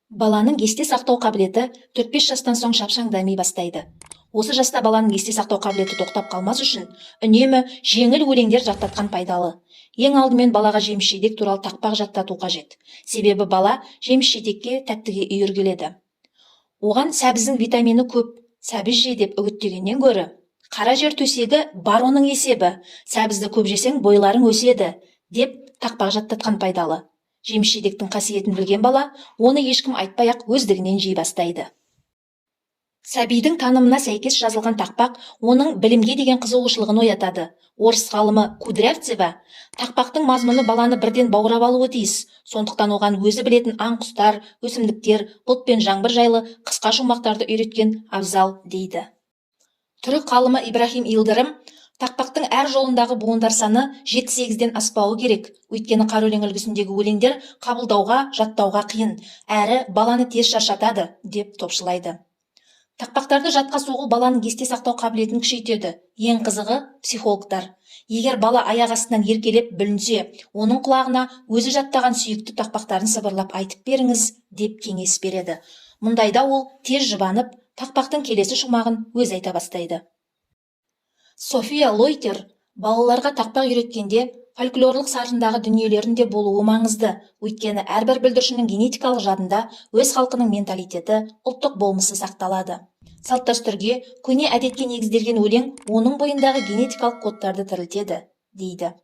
Баланың есте сақтау қабілеті 4-5 жастан соң шапшаң дами бастайды. Осы жаста баланың есте сақтау қабілеті тоқтап қалмас үшін үнемі жеңіл өлеңдер жаттатқан пайдалы. Ең алдымен балаға жеміс-жидек туралы тақпақ жаттату қажет. Себебі бала жеміс-жидекке тәттіге үйіргеледі. Оған сәбіздің витамині көп, сәбіз же деп үгіттегеннен гөрі, қара жер төсегі бар оның есебі, сәбізді көп жесең бойларың өседі деп тақпақ жаттатқан пайдалы. Жеміс-жидектің қасиетін білген бала оны ешкім айтпай-ақ өздігінен жей бастайды. Сәбидің танымына сәйкес жазылған тақпақ оның білімге деген қызығушылығын оятады. Орыс ғалымы Кудрявцева тақпақтың мазмұны баланы бірден баурап алуы тиіс. Сондықтан оған өзі білетін аң-құстар, өсімдіктер, бұлт пен жаңбыр жайлы қысқа шумақтарды үйреткен абзал дейді. Түрік ғалымы Ибрахим Илдырым тақпақтың әр жолындағы буындар саны 7-8-ден аспауы керек. Өйткені қара өлең үлгісіндегі өлеңдер қабылдауға, жаттауға қиын, әрі баланы тез шаршатады деп топшылайды. Тақпақтарды жатқа соғу баланың есте сақтау қабілетін күшейтеді. Ең қызығы психологтар. Егер бала аяқ астынан еркелеп бүлінсе, оның құлағына өзі жаттаған сүйікті тақпақтарын сыбырлап айтып беріңіз деп кеңес береді. Мұндайда ол тез жұбанып, тақпақтың келесі шумағын өзі айта бастайды. София Лойтер балаларға тақпақ үйреткенде фольклорлық сарындағы дүниелерін де болуы маңызды. Өйткені әрбір бүлдіршіннің генетикалық жадында өз халқының менталитеті, ұлттық болмысы сақталады. Салт-дәстүрге, көне әдетке негізделген өлең оның бойындағы генетикалық кодтарды тірілтеді, дейді.